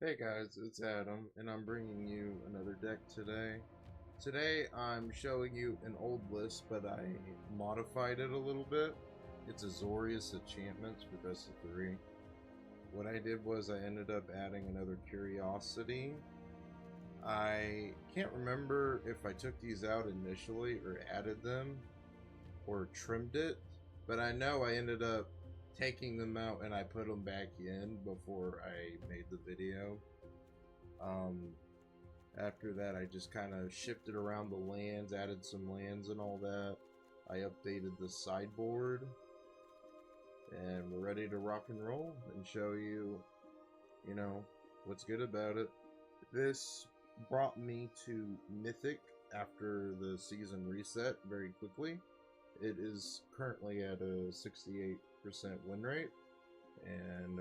Hey guys, it's Adam, and I'm bringing you another deck today. Today I'm showing you an old list, but I modified it a little bit. It's Azorius Enchantments for best of 3. What I did was I ended up adding another Curiosity. I can't remember if I took these out initially or added them or trimmed it, but I know I ended up taking them out and I put them back in before I made the video. Um, After that, I just kind of shifted around the lands, added some lands and all that. I updated the sideboard, and we're ready to rock and roll and show you, what's good about it. This brought me to Mythic after the season reset very quickly. It is currently at a 68% win rate, and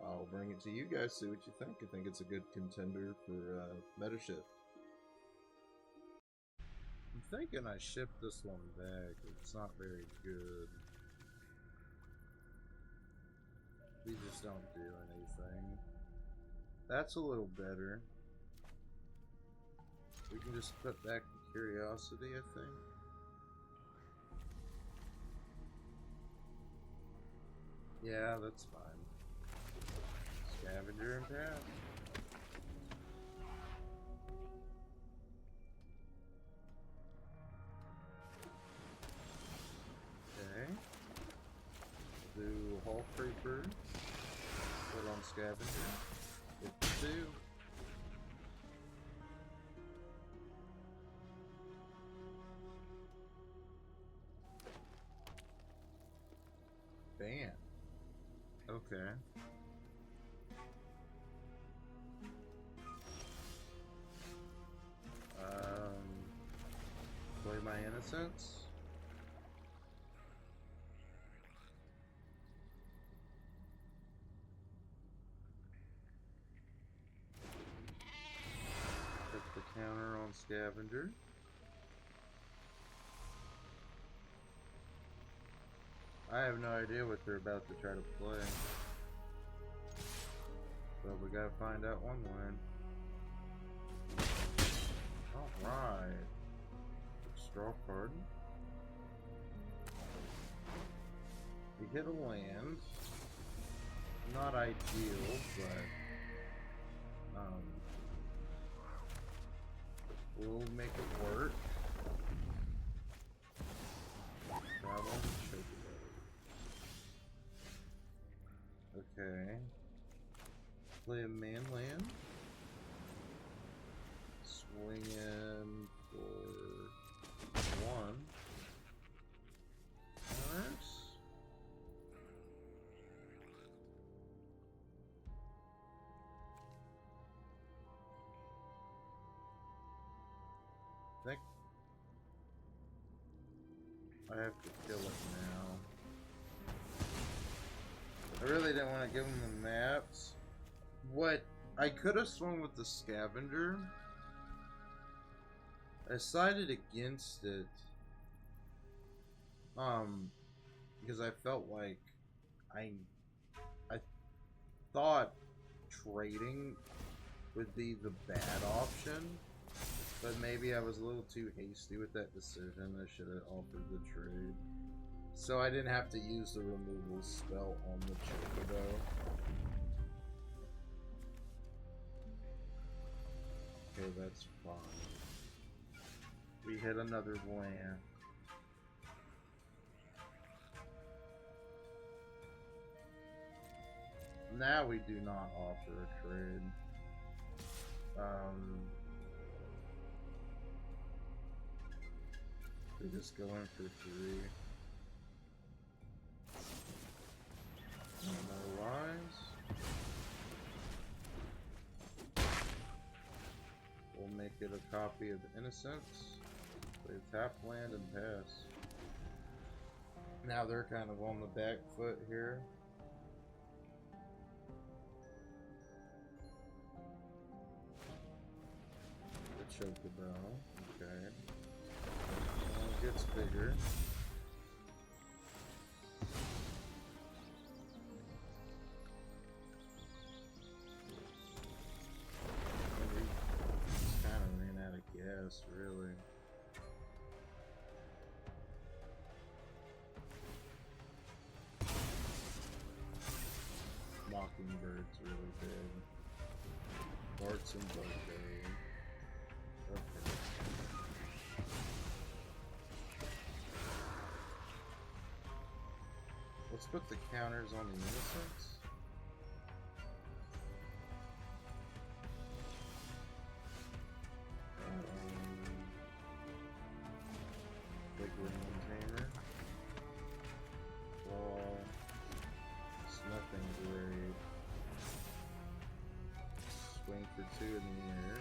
I'll bring it to you guys, see what you think. I think it's a good contender for meta shift. I'm thinking I shipped this one back. It's not very good. These just don't do anything. That's a little better. We can just put back the Curiosity, I think. Yeah, that's fine. Scavenger and pass. Okay. Do Hall Creeper. Put on Scavenger. Get the 2. Bam. Okay. Play my Innocence. Put the counter on Scavenger. I have no idea what they're about to try to play. But we gotta find out one way. Alright. Straw card. We hit a land. Not ideal, but we'll make it work. Travel and choke it. Okay. Play a man land. Swing in for 1. Counters. I think I have to kill it now. I really didn't want to give him the maps. What I could have swung with the Scavenger. I decided against it. Because I felt like I thought trading would be the bad option. But maybe I was a little too hasty with that decision. I should have offered the trade. So I didn't have to use the removal spell on the Chocobo. Okay, that's fine. We hit another land. Now we do not offer a trade. We're just going for 3. No more lies. We'll make it a copy of Innocence. Play tap land and pass. Now they're kind of on the back foot here. The Chocobo. Okay. It gets bigger. this, really. Mockingbird's really big. Barts and Bouquet. Okay. Let's put the counters on the innocents. Big Gremlin Tamer. Well, it's nothing great. Swing for 2 in the air.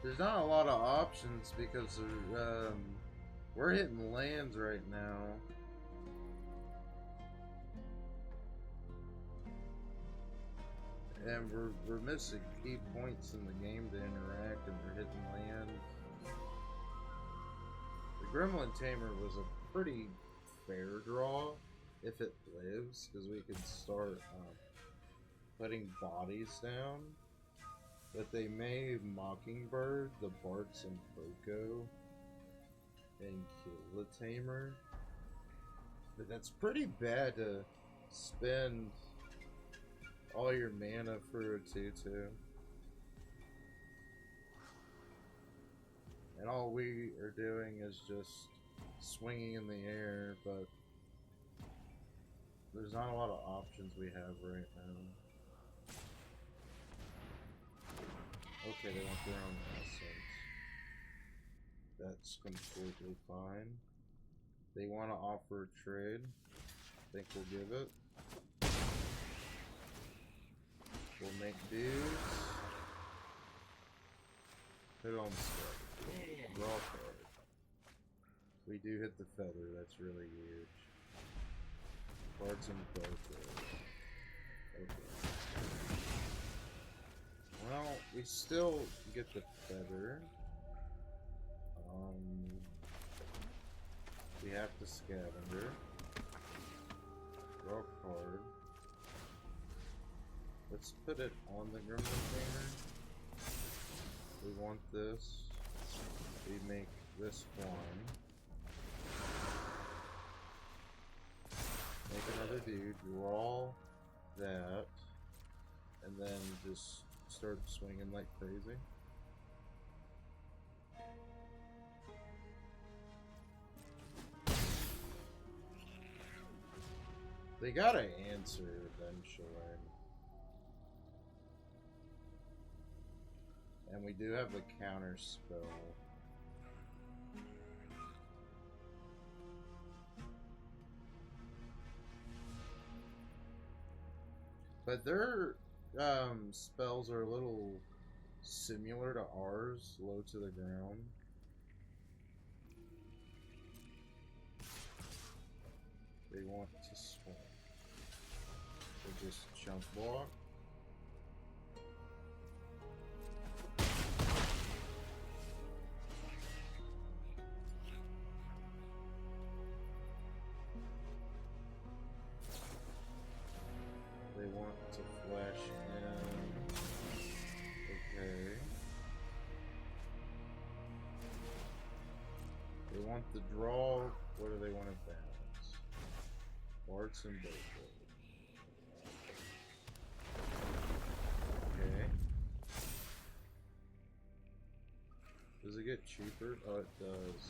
There's not a lot of options because we're hitting lands right now. And we're missing key points in the game to interact, and we're hitting land. The Gremlin Tamer was a pretty fair draw if it lives, because we could start putting bodies down. But they may Mockingbird, the Barts and Poco, and kill the Tamer. But that's pretty bad to spend all your mana for a 2/2. And all we are doing is just swinging in the air, but there's not a lot of options we have right now. Okay, they want their own assets. That's completely fine. They want to offer a trade. I think we'll give it. We'll make dudes. Hit on stuff. Draw card. We do hit the feather, that's really huge. Cards and both. Okay. Well, we still get the feather. We have to scavenger. Draw a card. Let's put it on the Gremlin Tamer. We want this. We make this one. Make another dude. Draw that. And then just start swinging like crazy. They gotta answer eventually. And we do have the counter spell. But their spells are a little similar to ours, low to the ground. They want to swing. So just jump block. They want to flash in. Okay. They want the draw. What do they want to balance? Barts and Bouquet. Okay. Does it get cheaper? Oh, it does.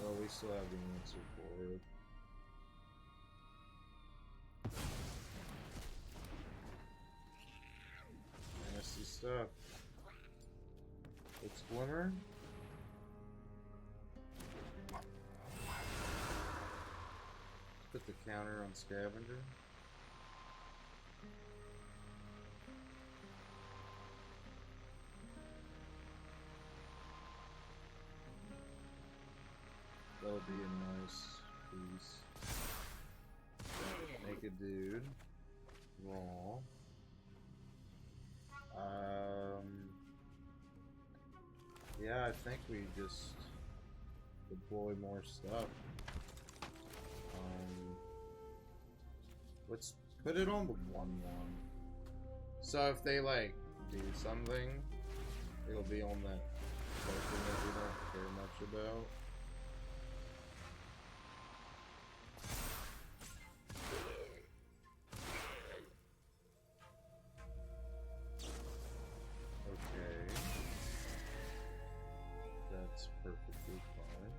Oh, we still have the answer for it. Nasty stuff. It's Glimmer. Put the counter on Scavenger. That'll be a nice piece. Make a dude. Raw. Yeah, I think we just deploy more stuff. Let's Put it on the 1/1. So if they like do something, it'll be on that token that we don't care much about. Okay. That's perfectly fine.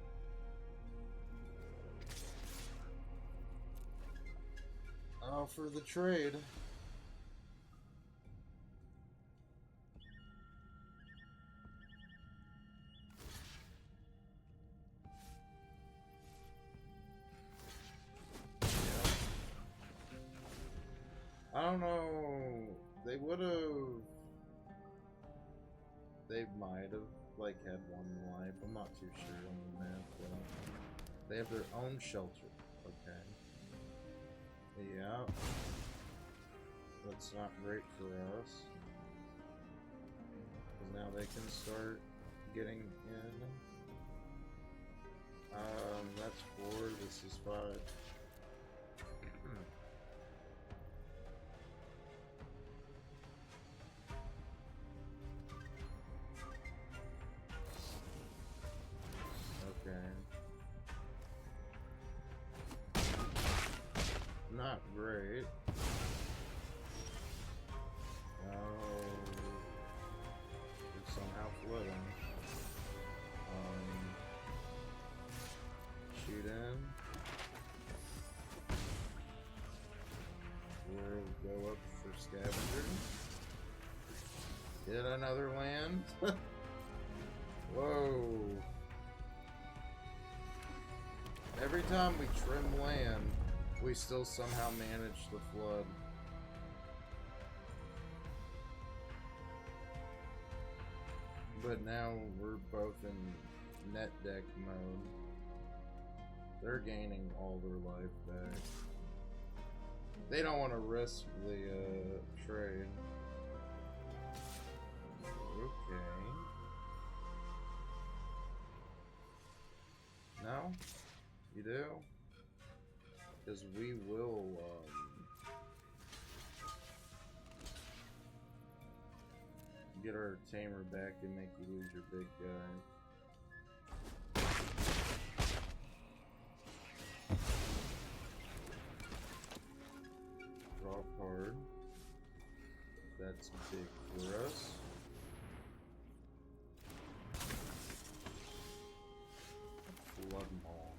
For the trade. I don't know. They would have. They might have like had 1 life. I'm not too sure on the map. But they have their own shelter. Okay. Yeah. That's not great for us. Because now they can start getting in. That's 4. This is 5. Not great. It's somehow flooding. Shoot in. We'll go up for scavenger. Get another land. Whoa. Every time we trim land, we still somehow manage the flood. But now we're both in net deck mode. They're gaining all their life back. They don't want to risk the trade. Okay. No? You do? Because we will, get our tamer back and make you lose your big guy. Draw a card. That's big for us. Flood Maul.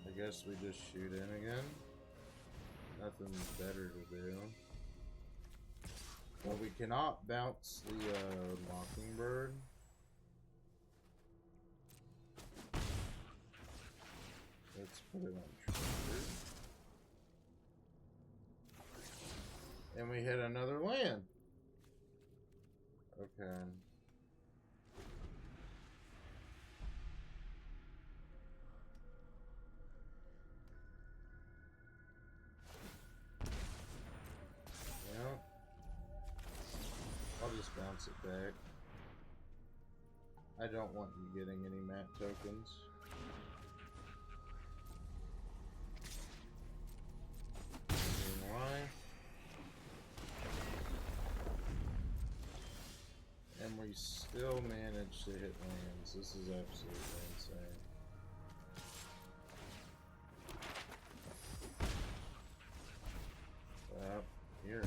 I guess we just shoot in again. Nothing better to do. Well, we cannot bounce the Mockingbird. Let's put it on trigger. And we hit another land. Okay. I'll just bounce it back. I don't want you getting any mat tokens. Why? And we still managed to hit lands. This is absolutely insane. Here.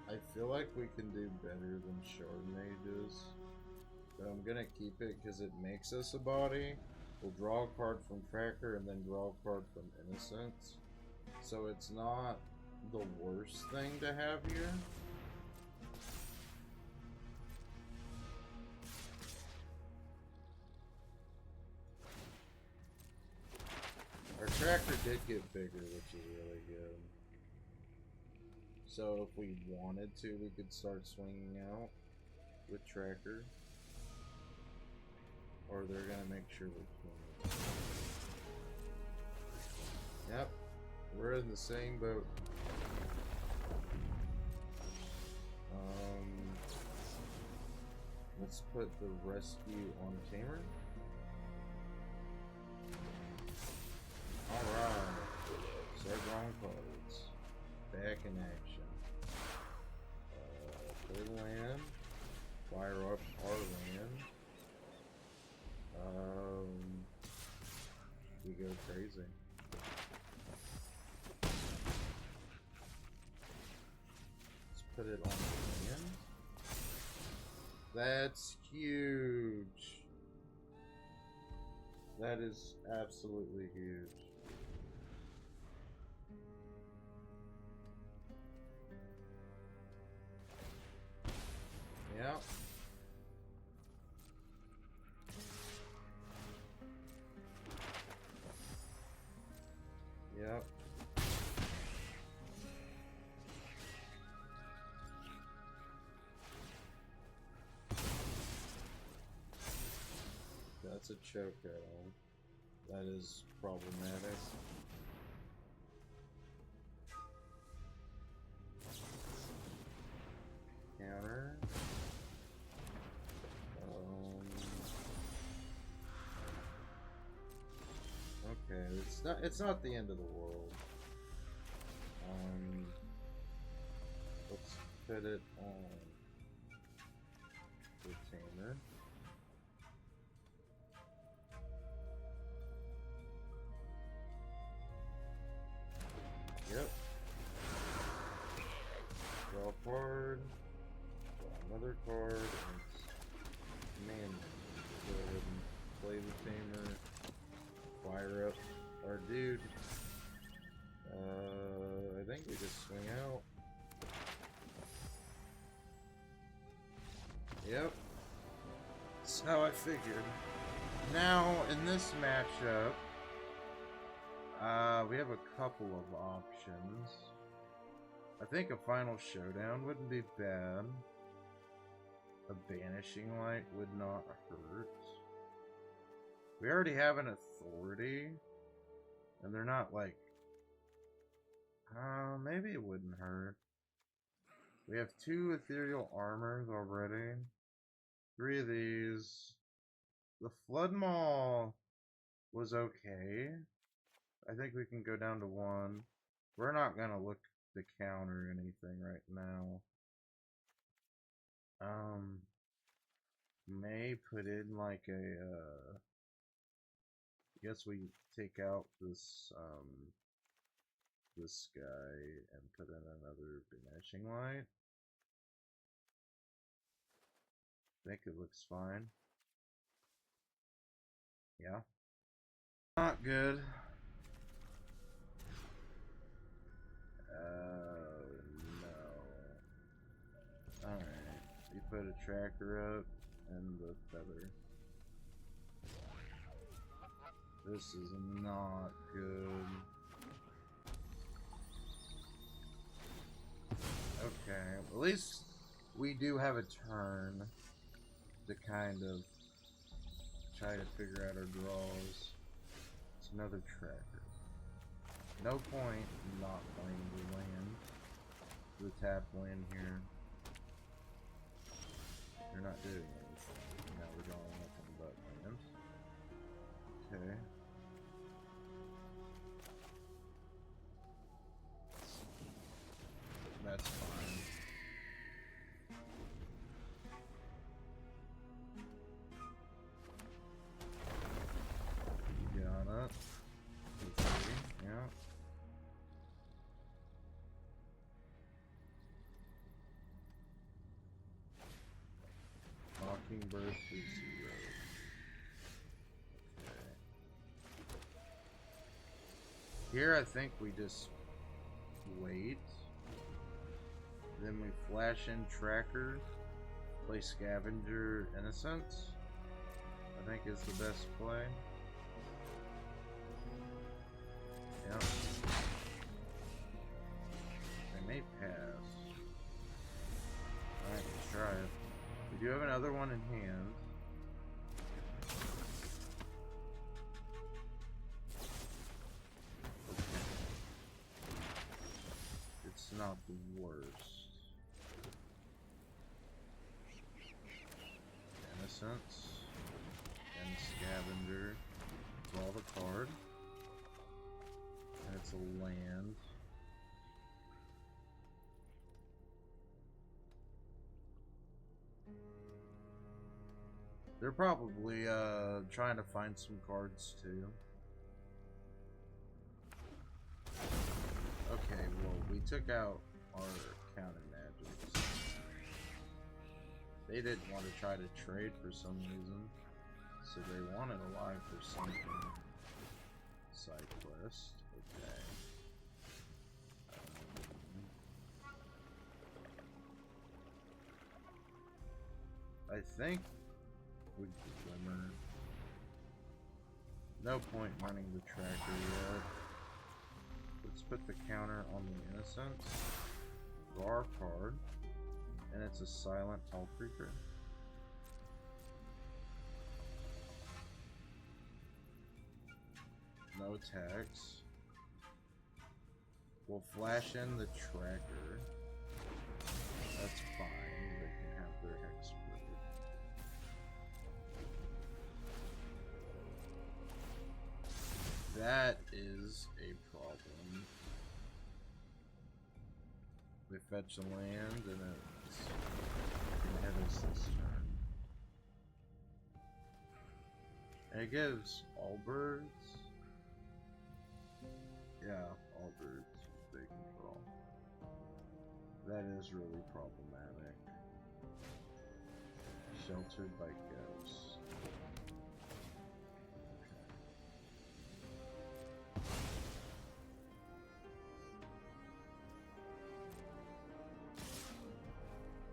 I feel like we can do better than Shard Mages, but I'm gonna keep it because it makes us a body. We'll draw a card from Tracker and then draw a card from Innocence, so it's not the worst thing to have here. Our Tracker did get bigger, which is really good. So if we wanted to, we could start swinging out with Tracker. Or they're gonna make sure we can. Yep, we're in the same boat. Let's put the rescue on Tamer. down cards. Back in action. Play land. Fire up our land. We go crazy. Let's put it on the land. That's huge. That is absolutely huge. Yep. Yep. That's a choke arrow. That is problematic. Counter. Okay, it's not the end of the world. Let's put it on retainer. Yep. Draw a card. Draw another card. And man, go ahead and play the tamer. Fire up our dude. I think we just swing out. Yep. That's how I figured. Now, in this matchup, we have a couple of options. I think a final showdown wouldn't be bad. A banishing light would not hurt. We already have an authority, and they're not like, maybe it wouldn't hurt. We have 2 ethereal armors already. 3 of these. The Flood Maul was okay. I think we can go down to 1. We're not gonna look to counter anything right now. May put in like a, I guess we take out this, this guy and put in another banishing light. I think it looks fine. Yeah. Not good. No. Alright. We put a tracker up and the feather. This is not good. Okay, at least we do have a turn to kind of try to figure out our draws. It's another tracker. No point in not playing the land. The tap land here. You're not doing anything. Now we're drawing nothing but lands. Okay. That's fine. Got it. Yeah. Mockingbird to 0. Okay. Here I think we just wait. Then we flash in tracker, play scavenger innocence. I think is the best play. Yeah. They may pass. Alright, let's try it. We do have another one in hand. Okay. It's not the worst. Innocence and scavenger. Draw the card. And it's a land. They're probably trying to find some cards too. Okay, well, we took out our counter magics. They didn't want to try to trade for some reason, so they wanted alive for something. Side quest, okay. I think we glimmer. No point running the tracker yet. Let's put the counter on the innocence. Draw our card. And it's a silent hull creeper. No attacks. We'll flash in the tracker. That's fine. They can have their hex split. That is a problem. We fetch a land and it's gonna hit us this turn. And it gives all birds. Yeah, all birds they control. That is really problematic. Sheltered by ghosts.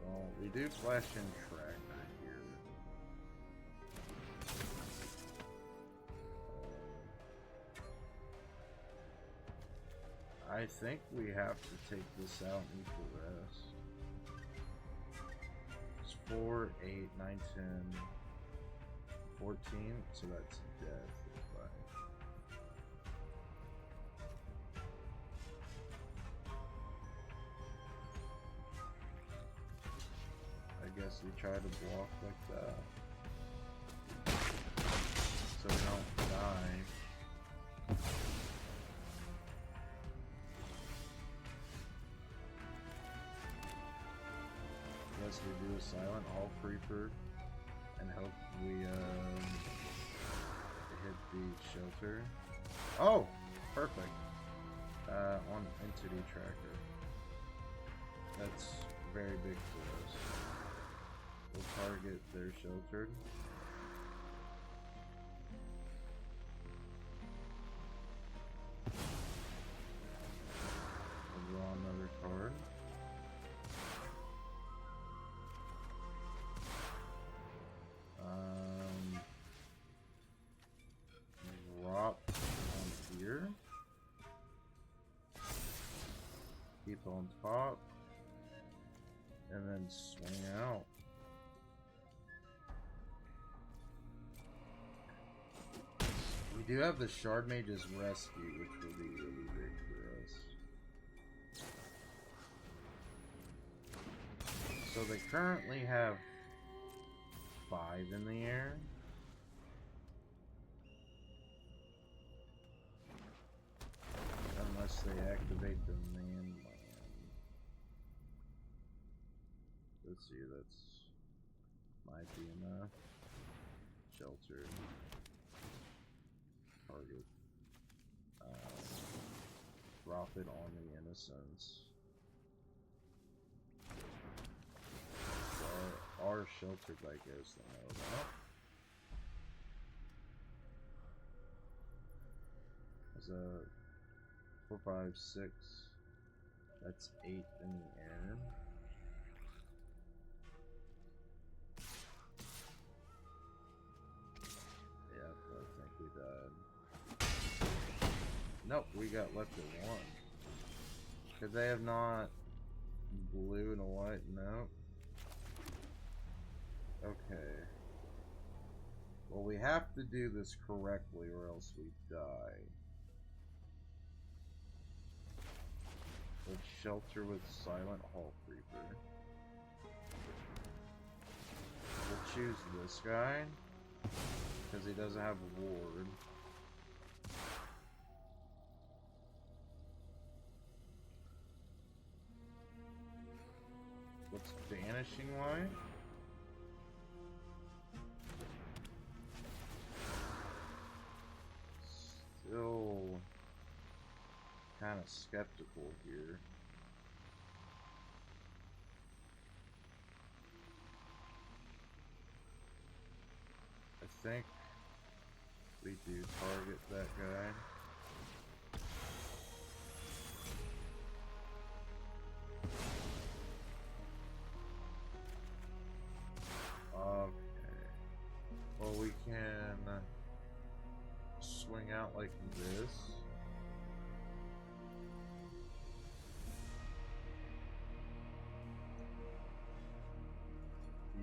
Well, we do flash in tracker here. I think we have to take this out and eat the rest. It's 4, 8, 9, 10, 14, so that's death. I guess we try to block like that. So we don't die. Guess we do a silent hull creeper and hope we hit the shelter. Oh, perfect. On entity tracker. That's very big for us. We'll target their sheltered. We'll draw another card. Drop on here. Keep on top. And then swing out. We do have the Shard Mage's Rescue, which will be really big for us. So they currently have 5 in the air. Unless they activate the main land. Let's see, that's might be enough. Shelter. Target. Drop it on the innocence. Are sheltered by ghosts, I know that. There's a 4, 5, 6. That's 8 in the air. Yeah, I think we died. Nope, we got left at 1. Could they have not blue and a white? Nope. Okay. Well, we have to do this correctly or else we die. Let's shelter with Silent Hull Creeper. We'll choose this guy because he doesn't have a ward. What's Vanishing Light? still kind of skeptical here. I think we do target that guy. Okay. Well, we can swing out like this.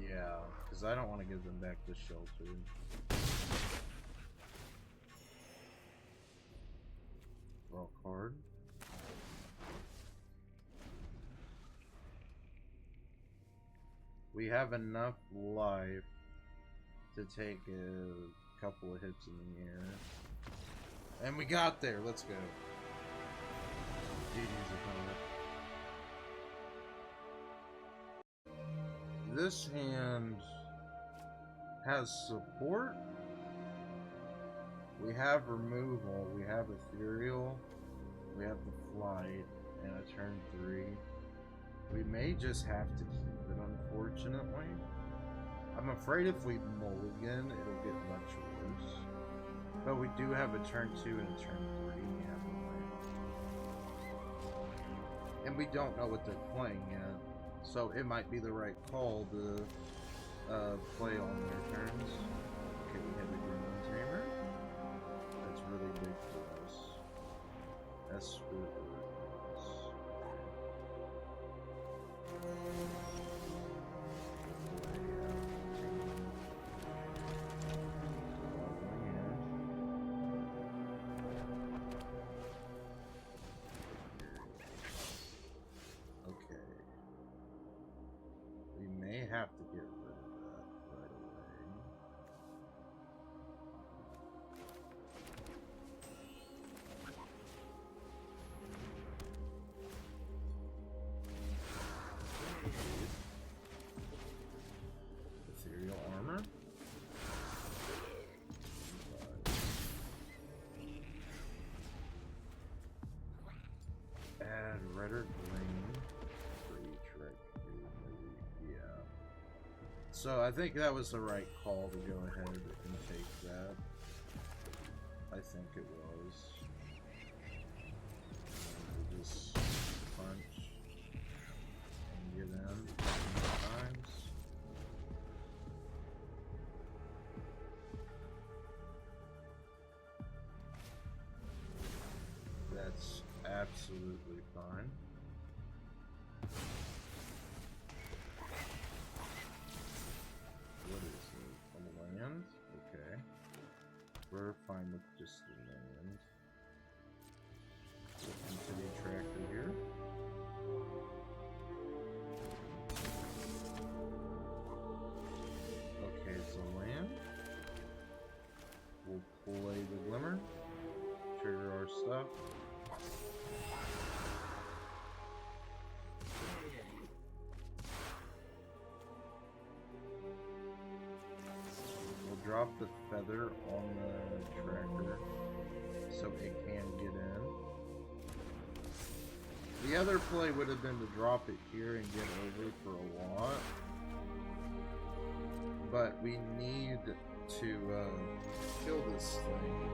Yeah, because I don't want to give them back the shelter. Draw a card. We have enough life to take a couple of hits in the air. And we got there. Let's go. GG's opponent. This hand has support. We have removal. We have ethereal. We have the flight and a turn 3. We may just have to keep it, unfortunately. I'm afraid if we mulligan, it'll get much worse. But we do have a turn 2 and a turn 3. We have a land. And we don't know what they're playing yet. So it might be the right call to play on their turns. Okay, we have a Green Tamer. That's really big for us. Esper. Have to get rid of that right away. Ethereal armor. Add red or green for each red. So I think that was the right call to go ahead and take that. I think it was. We'll just punch and get in times. That's absolutely fine. We're fine with just the land. So into the tractor here. Okay, so land. We'll play the Glimmer. Trigger our stuff. Drop the feather on the tractor so it can get in. The other play would have been to drop it here and get over for a lot. But we need to kill this thing.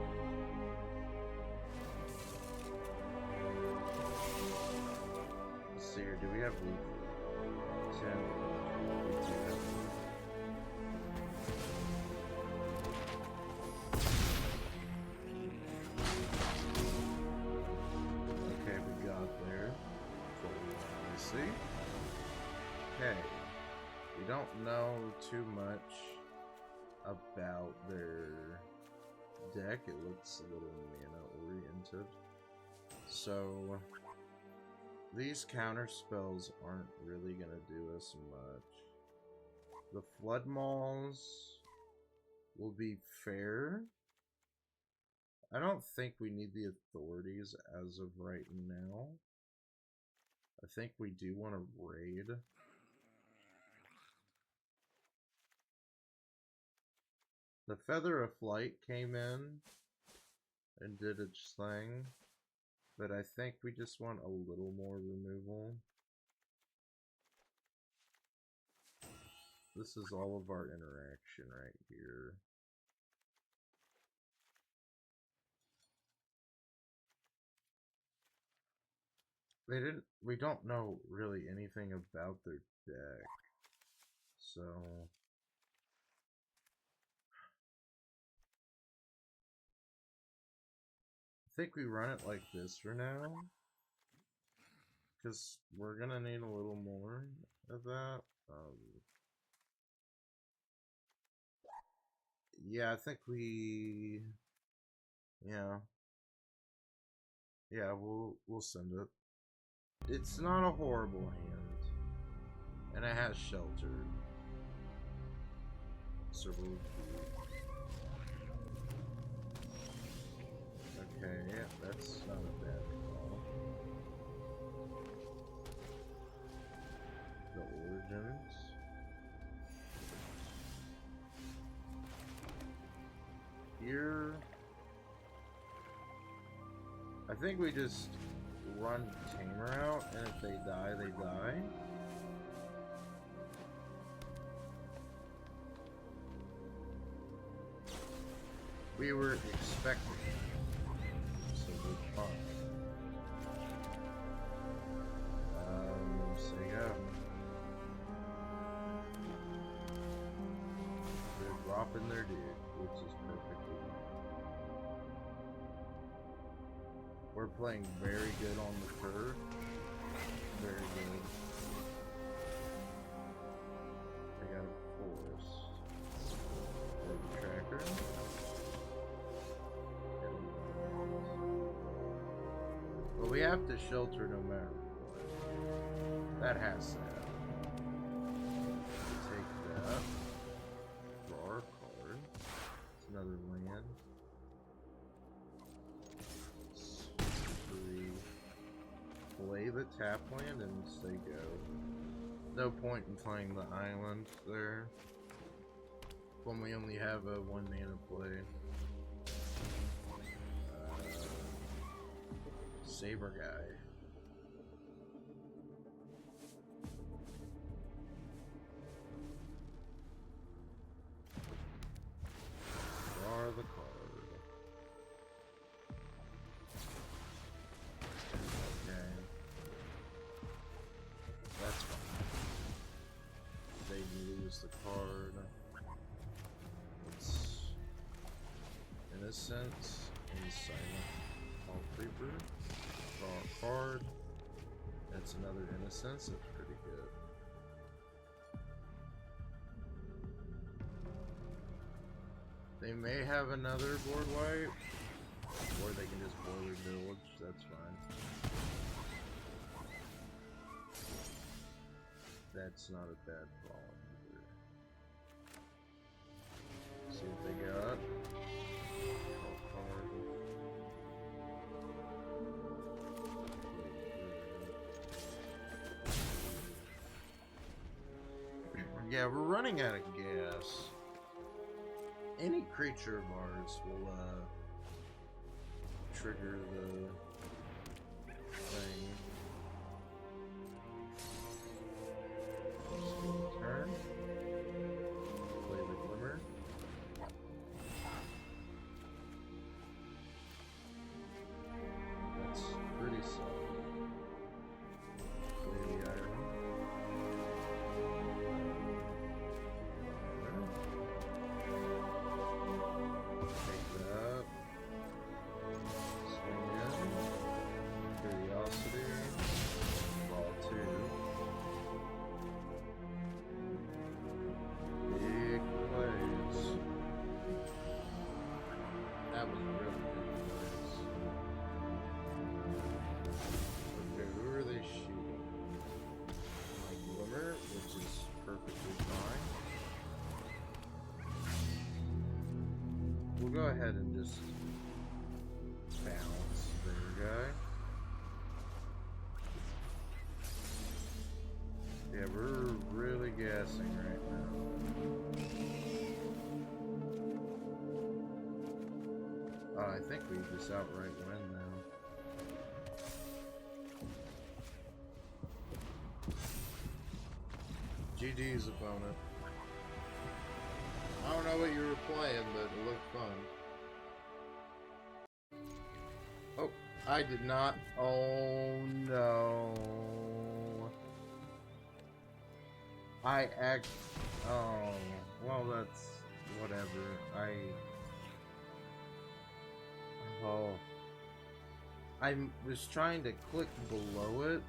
Let's see here, do we have leaf? 10. We do have leaf. Okay, we don't know too much about their deck. It looks a little mana oriented. So these counter spells aren't really gonna do us much. The Flood Mauls will be fair. I don't think we need the authorities as of right now. I think we do want to raid. The Feather of Flight came in, and did its thing. But I think we just want a little more removal. This is all of our interaction right here. We don't know really anything about their deck. So I think we run it like this for now. Because we're gonna need a little more of that. Yeah, I think we... Yeah. Yeah, we'll send it. It's not a horrible hand. And it has shelter. So okay, yeah, that's not a bad call. The origins. Here, I think we just run Tamer out, and if they die, they die. We were expecting it, so we're fine. So yeah. They're dropping their dude, which is perfectly fine. We're playing very good on the curve. Very good. I got a forest. Or the tracker. But we have to shelter no matter what. That has to happen. Take that. Draw our card. It's another land. Play the tap land and say go. No point in playing the island there when we only have a 1 mana play. Save our guy. Draw the card. The card. It's Innocence and Silent Hall Creeper. Draw a card. That's another Innocence. That's pretty good. They may have another board wipe, or they can just boiler village. That's fine. That's not a bad call. See what they got. Yeah, we're running out of gas. Any creature of ours will trigger the thing. Turn. Play the Glimmer. That's pretty solid. Play the Iron. Take that. Swing in. Curiosity. Draw 2. Big plays. That was really big plays. Okay, who are they shooting? My Glimmer, which is perfectly fine. We'll go ahead and just bounce their guy. Yeah, we're really gassing right now. I think we just outright win now. GG's opponent. I don't know what you were playing, but it looked fun. Oh, I did not. Oh no. Oh, well, that's whatever. Oh. I was trying to click below it.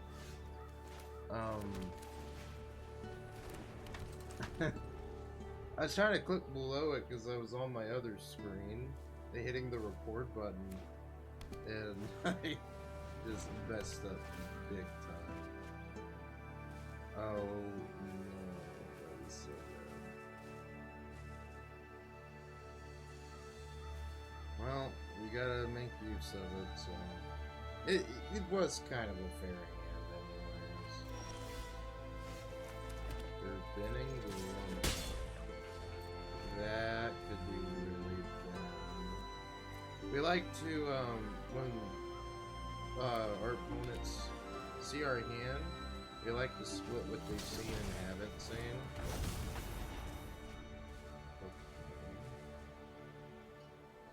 I was trying to click below it because I was on my other screen, hitting the record button, and I just messed up big time. Oh no, that was so bad. Well, we gotta make use of it, so it was kind of a fair hand, anyways. They're binning the one. That could be really fun. We like to, when our opponents see our hand, we like to split what they've seen and haven't seen. Okay.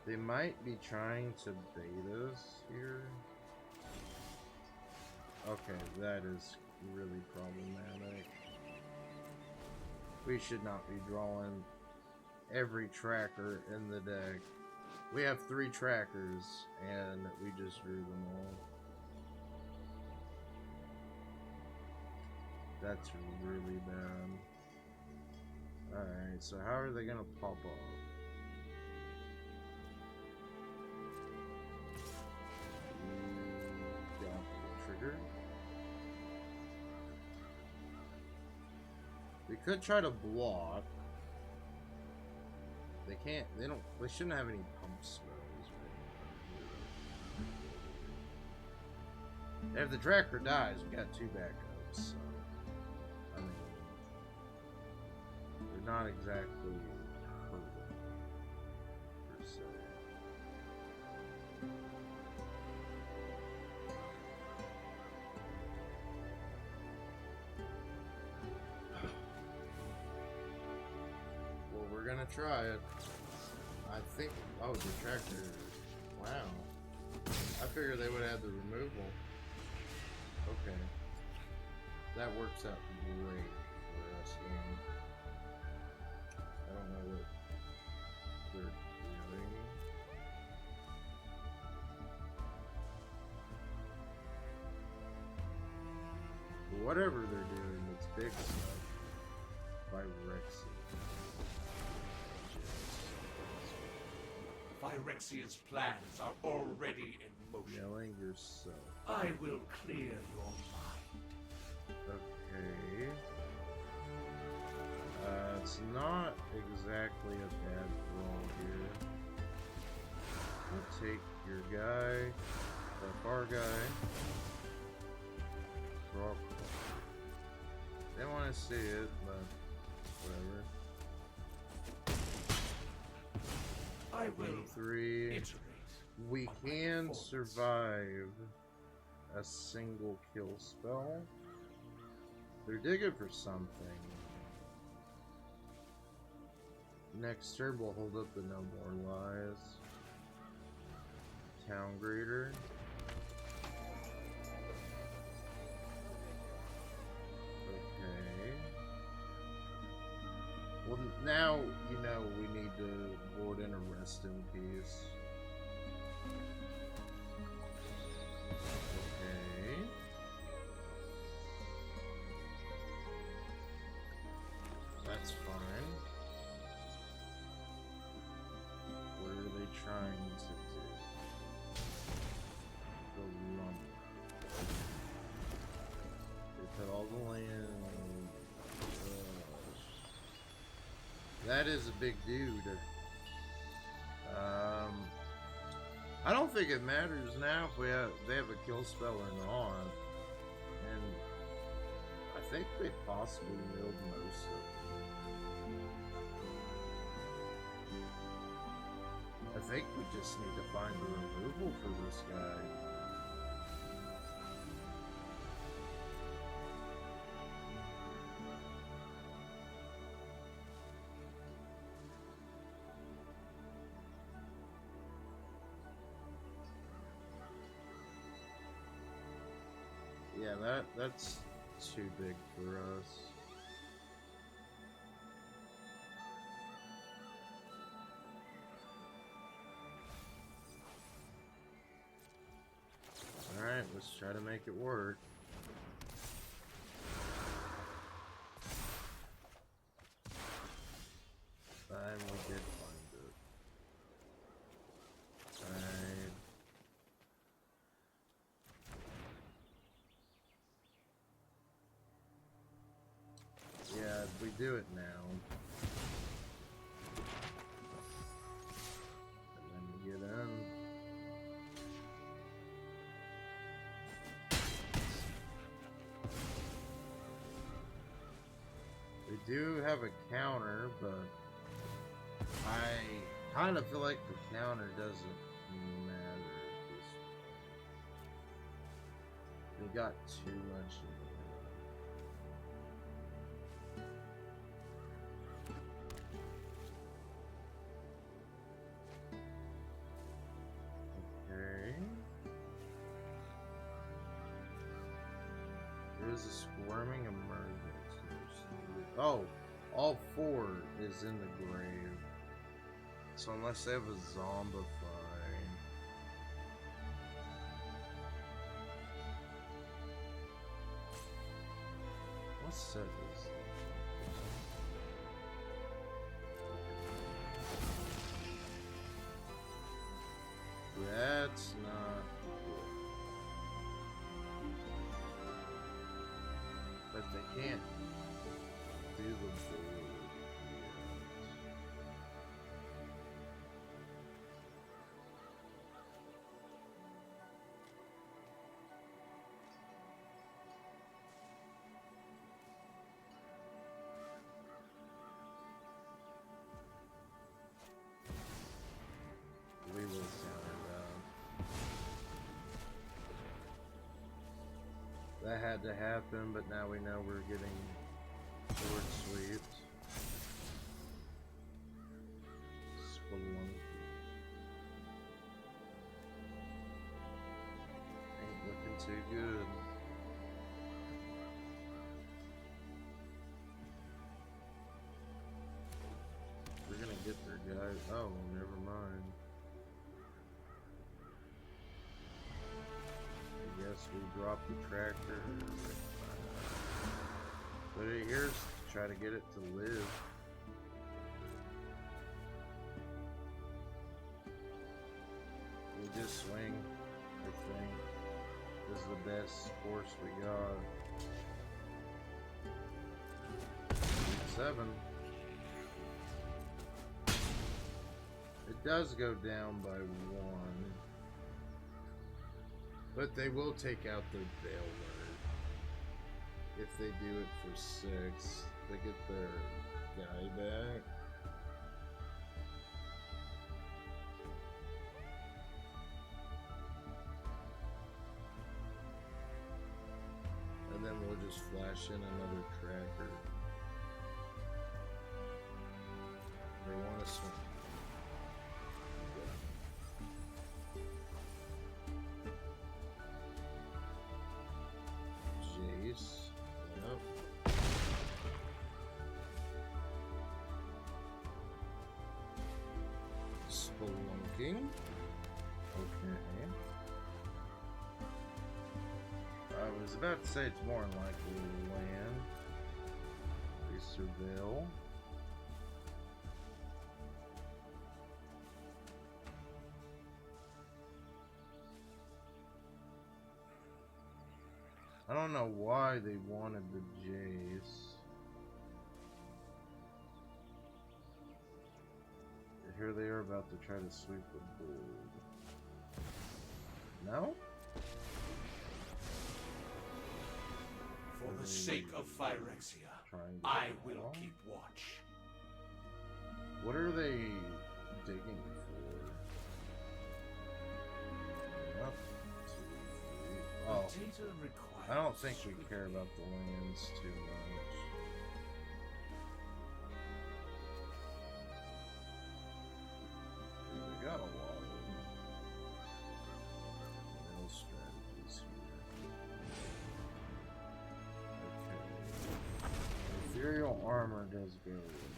They might be trying to bait us here. Okay, that is really problematic. We should not be drawing every tracker in the deck. We have 3 trackers and we just drew them all. That's really bad. Alright, so how are they gonna pop off? Got the trigger. We could try to block. They can't, they shouldn't have any pump spells. If the tracker dies, we got 2 backups, so, I mean, they're not exactly hurting, per se. Well, we're gonna try it. I think, oh, the tractor, wow. I figured they would have the removal. Okay. That works out great for us then. I don't know what they're doing. But whatever they're doing, it's big stuff. By Rexy. Phyrexia's plans are already in motion. Yelling yourself. I will clear your mind. Okay. It's not exactly a bad draw here. We'll take your guy, our guy. Draw. They want to see it, but whatever. I will 3. iterate. We can survive a single kill spell. They're digging for something. Next turn we'll hold up the No More Lies. Town Grader. Okay. Well, now you know we need to board in a Rest in Peace. Okay. That's fine. What are they trying to do? The lump. They put all the land. That is a big dude. I don't think it matters now if they have a kill spell or not. And I think they possibly milled most of it. I think we just need to find the removal for this guy. Yeah, that's too big for us. Alright, let's try to make it work. And we did find it. Alright. Yeah, we do it now. And then we get in. We do have a counter, but I kind of feel like the counter doesn't matter at this point. We got too much in there. Okay. There's a squirming emergence. Oh, all 4 is in the grave. So unless they have a zombify. What set is that? That's not good. But they can't do the board yet. We will counter that. That had to happen, but now we know we're getting sword sweeps. Spelunky. Ain't looking too good. We're gonna get there, guys. Oh, never mind. I guess we dropped the tractor. But here's to try to get it to live. We just swing, I think. This is the best course we got. 7. It does go down by 1. But they will take out their bailment. If they do it for 6, they get their guy back. And then we'll just flash in another tracker. They want to swing. Jace. Yep. Spelunking. Okay. I was about to say it's more likely to land. We surveil. I don't know why they wanted the Jace. Here they are about to try to sweep the board. No? For the sake of Phyrexia, I will keep watch. What are they digging for? Well, I don't think we care about the lands too much. We got a lot of middle strategies here. Okay. Ethereal armor does go with it.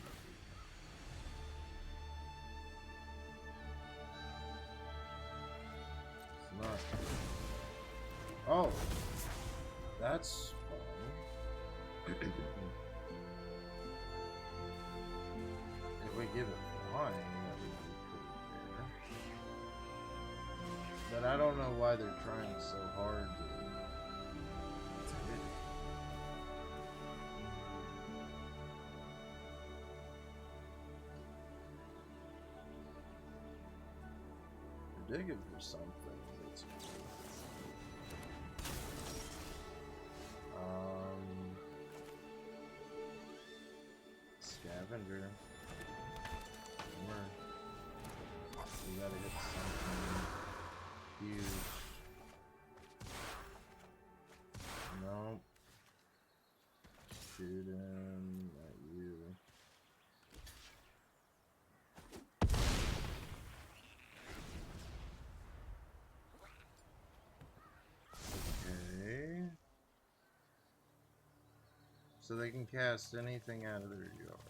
It's not. Oh! That's fun. If we give it flying, that would be pretty fair. But I don't know why they're trying so hard to hit it. They're digging for something. That's good. Scavenger. We gotta hit something huge. Nope. Shoot him at you. Okay. So they can cast anything out of their yard.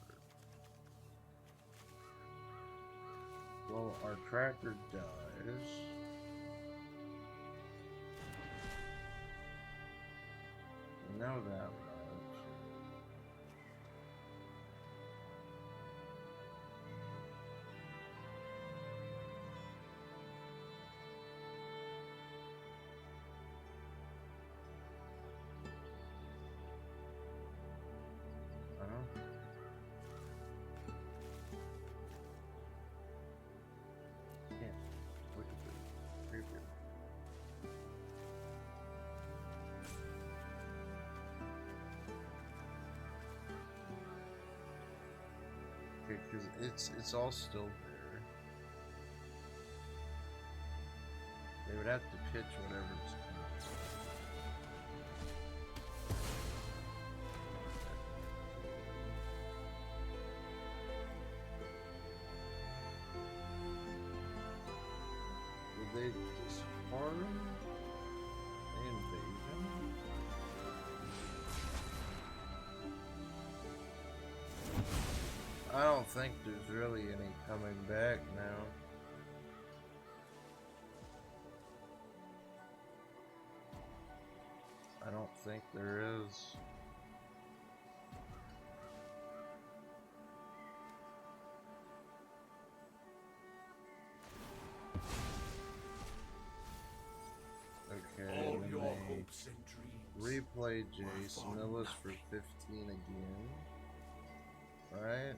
Well, our tracker dies. We know that much. Because it's all still there. They would have to pitch whatever's coming. Did they disarm? They invade him? I don't think there's really any coming back now. I don't think there is. Okay, all then your they hopes and dreams replay Jace, Millis for 15 again. Right?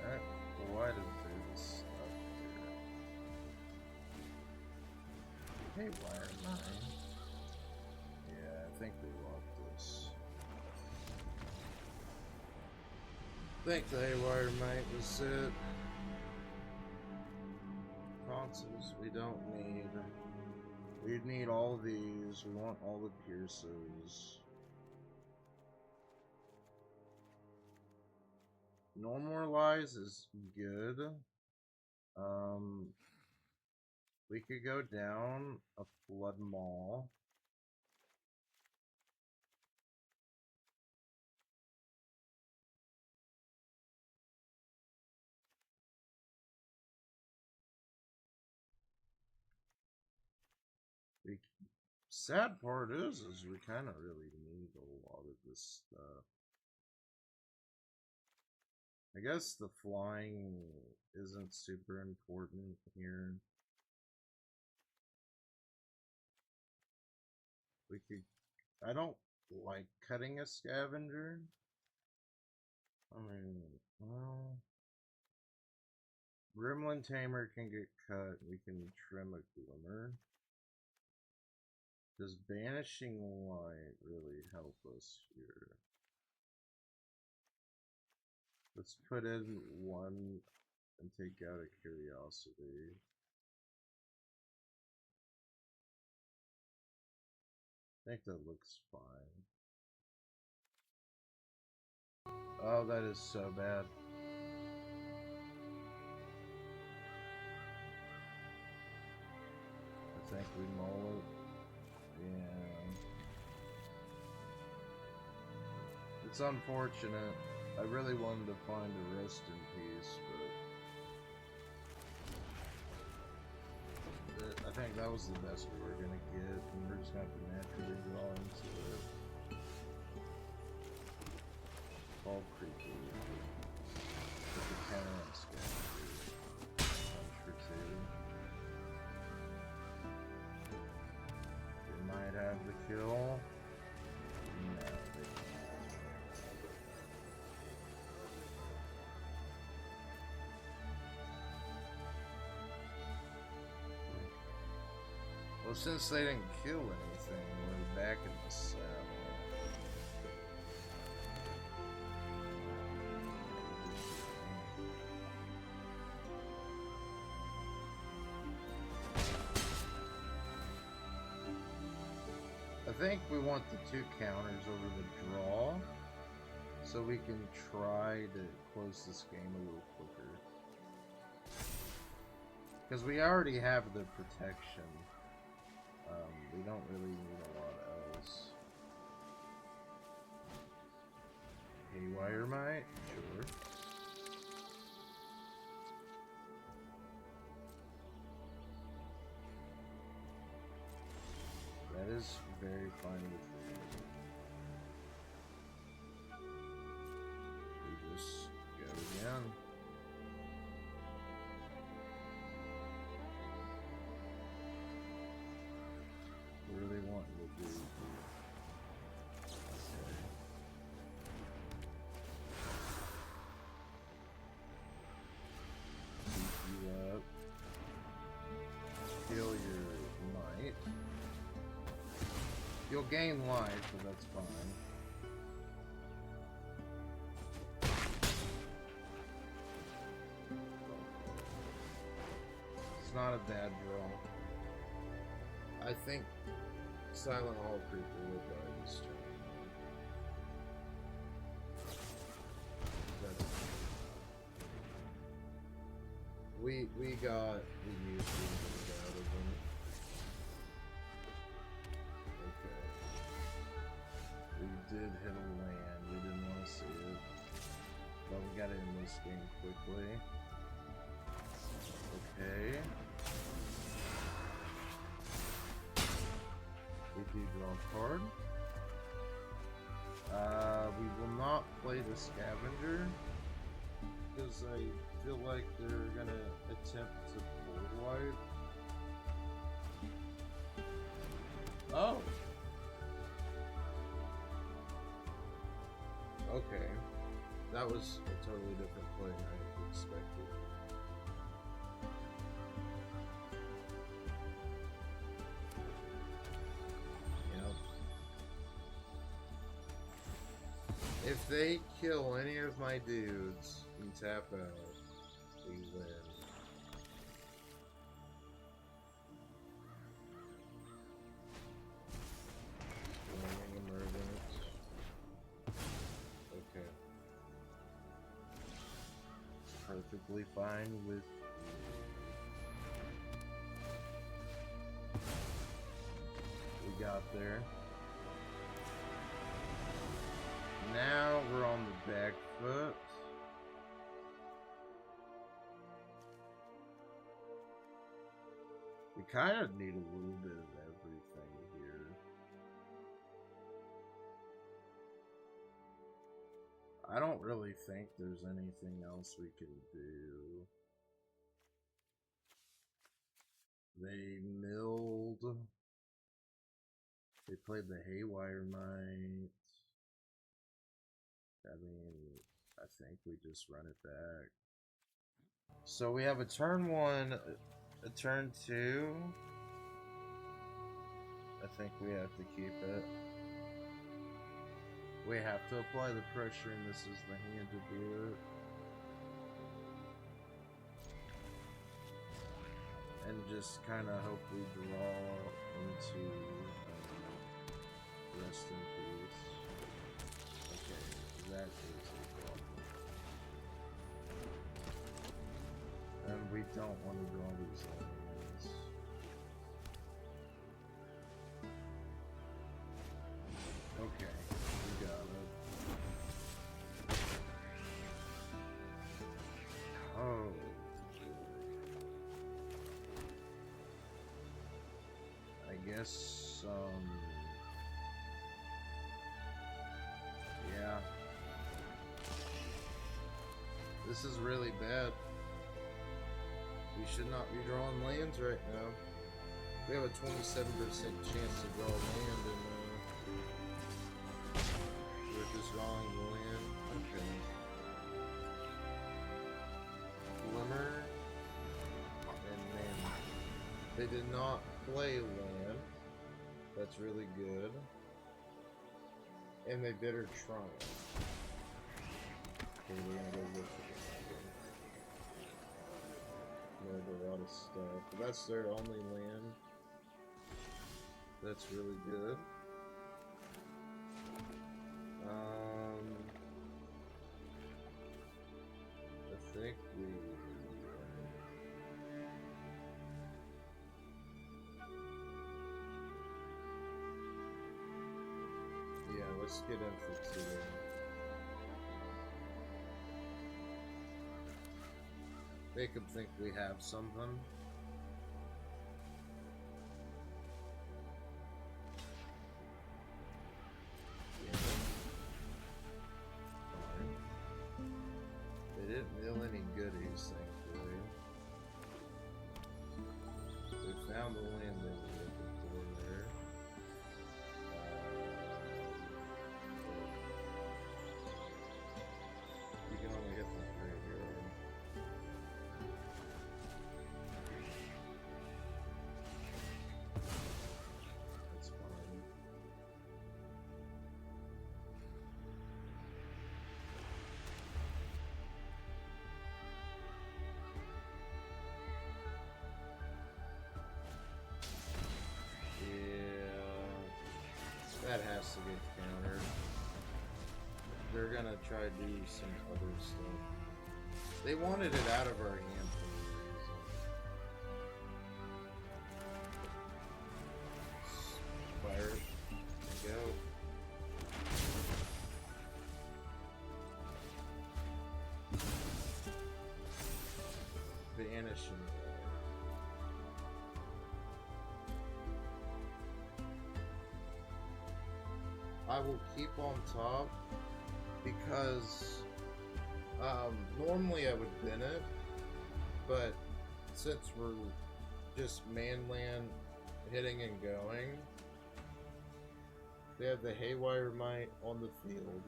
Alright, well, why did this stuff here? Hey, why are mine? Yeah, I think we want this. I think the Haywire Might was it. Consoles we don't need. We need all these. We want all the pierces. Normalize is good. We could go down a Flood Maul. Sad part is we kind of really need a lot of this stuff. I guess the flying isn't super important here. We could. I don't like cutting a scavenger. I mean, well, Gremlin Tamer can get cut. We can trim a Glimmer. Does Banishing Light really help us here? Let's put in one and take out a curiosity. I think that looks fine. Oh, that is so bad. I think we mull it. Yeah. It's unfortunate. I really wanted to find a rest in peace, but I think that was the best we were gonna get, and we're just gonna have to naturally draw into it. All creepy. Put the counter on scavenger. Punch for 2. They might have the kill. No, they don't. Well, since they didn't kill anything, we're back in the saddle. I think we want the 2 counters over the draw, so we can try to close this game a little quicker. Because we already have the protection. We don't really need a lot else. Haywire might? Sure. That is very fine with me. We just go again. Really wanting to do. Okay. Keep you up. Kill your might. You'll gain life, but that's fine. It's not a bad draw. I think Silent Hall Creeper will die this turn. We got the use out of them. Okay. We did hit a land. We didn't want to see it. But we got to end this game quickly. Okay. We do draw a card. We will not play the scavenger because I feel like they're gonna attempt to board wipe. Oh. Okay. That was a totally different play than I expected. If they kill any of my dudes and tap out, we win. Warning emergence. Okay. It's perfectly fine with me. We got there. Now we're on the back foot. We kind of need a little bit of everything here. I don't really think there's anything else we can do. They milled. They played the Haywire Might. I mean, I think we just run it back. So we have a turn 1, a turn 2. I think we have to keep it. We have to apply the pressure, and this is the hand to do it. and just kind of hope we draw into rest in peace. Okay, that is a problem. And we don't want to draw these lands. Okay, we got it. Oh. I guess, yeah. This is really bad. We should not be drawing lands right now. We have a 27% chance to draw land, and we're just drawing the land. Okay. Glimmer and Mana. They did not play land. That's really good. And they did her Trump. Okay, we're gonna go look at it. There's a lot of stuff. But that's their only land. That's really good. I think we... Yeah, let's get in for 2. Make them think we have something. Yeah. Fine. They didn't mill any goodies, thankfully. They found the land they were looking for there. You can only hit the graveyard. That's fine. Yeah, that has to get countered. They're gonna try to do some other stuff. They wanted it out of our hand for a reason. Fire it. Go. Banish him. I will keep on top because normally I would bin it, but since we're just manland hitting and going, they have the Haywire Might on the field,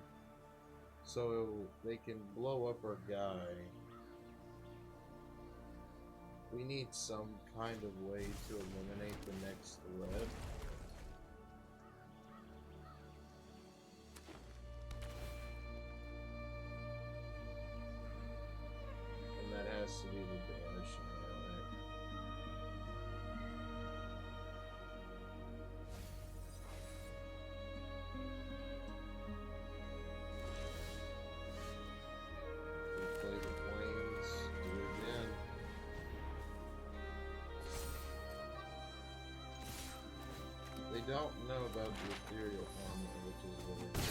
so they can blow up our guy. We need some kind of way to eliminate the next threat. Has to be the banishing, right? We play the planes, do it again. They don't know about the ethereal armor, which is really good.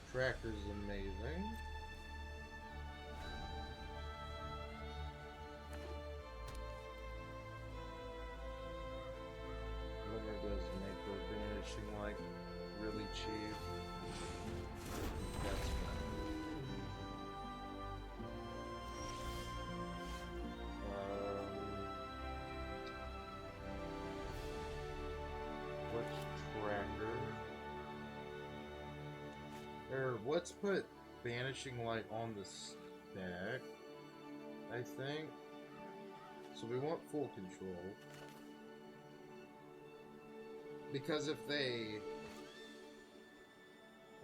Tracker's amazing. Glimmer does make their banishing like really cheap. That's fine. What's Tracker? Let's put Banishing Light on the stack, I think. So we want full control. Because if they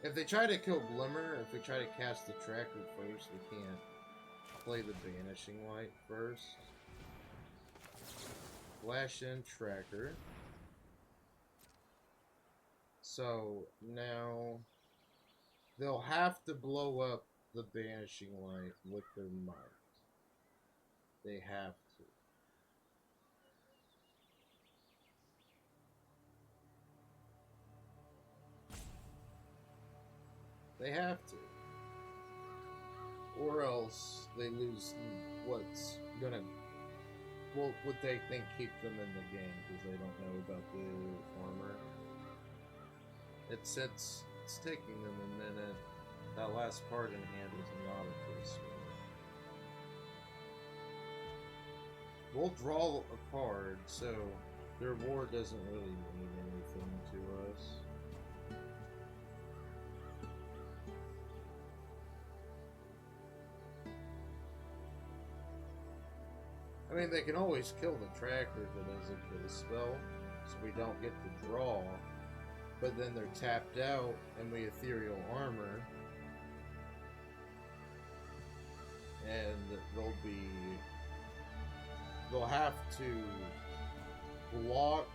If they try to kill Glimmer, if we try to cast the Tracker first, we can't play the Banishing Light first. Flash in Tracker. So now they'll have to blow up the Banishing Light with their might. They have to. They have to. Or else they lose what's gonna, well, what they think keep them in the game, because they don't know about the armor. It's taking them a minute. That last card in hand is not a full swing. We'll draw a card, so their war doesn't really mean anything to us. I mean, they can always kill the Tracker if it doesn't kill the spell, so we don't get to draw. But then they're tapped out, and we Ethereal Armor, and they'll have to block,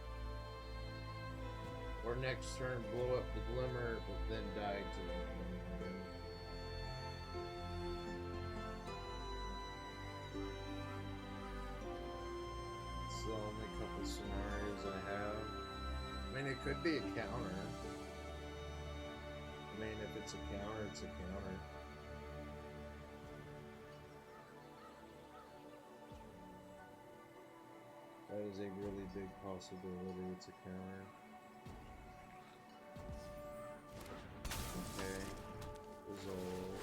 or next turn blow up the Glimmer, but then die to the Glimmer. So only a couple scenarios I have. I mean, it could be a counter. I mean, if it's a counter, it's a counter. That is a really big possibility. It's a counter. Okay. Resolve.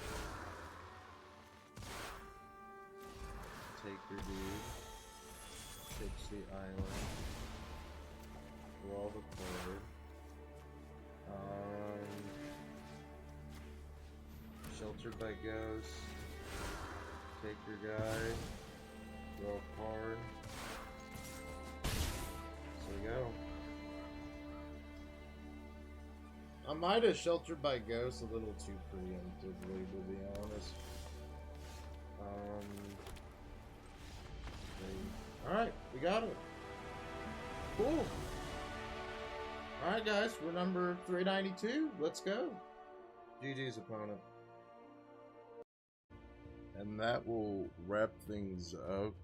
Take your dude. Pitch the island. Draw the card. Sheltered by Ghost. Take your guy. Draw a card. So we go. I might have Sheltered by Ghost a little too preemptively, to be honest. Alright, we got it. Cool. Alright guys, we're number 392. Let's go. GG's opponent. And that will wrap things up.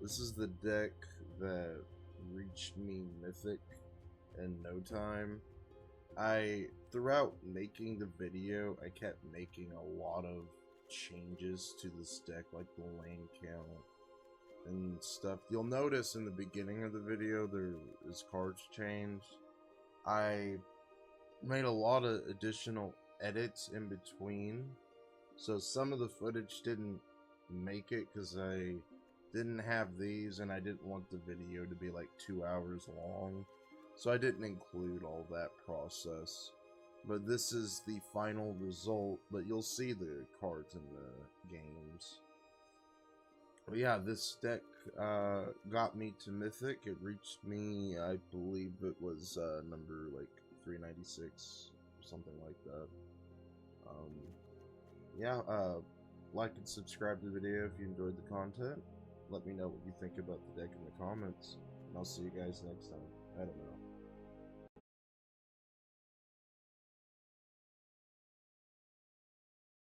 This is the deck that reached me Mythic in no time. Throughout making the video, I kept making a lot of changes to this deck, like the lane count and stuff. You'll notice in the beginning of the video there is cards changed. I made a lot of additional edits in between, so some of the footage didn't make it because I didn't have these and I didn't want the video to be like 2 hours long, so I didn't include all that process. But this is the final result, but you'll see the cards in the games. But yeah, this deck got me to Mythic. It reached me, I believe it was number like 396 or something like that. Yeah, like and subscribe to the video if you enjoyed the content. Let me know what you think about the deck in the comments, and I'll see you guys next time. I don't know.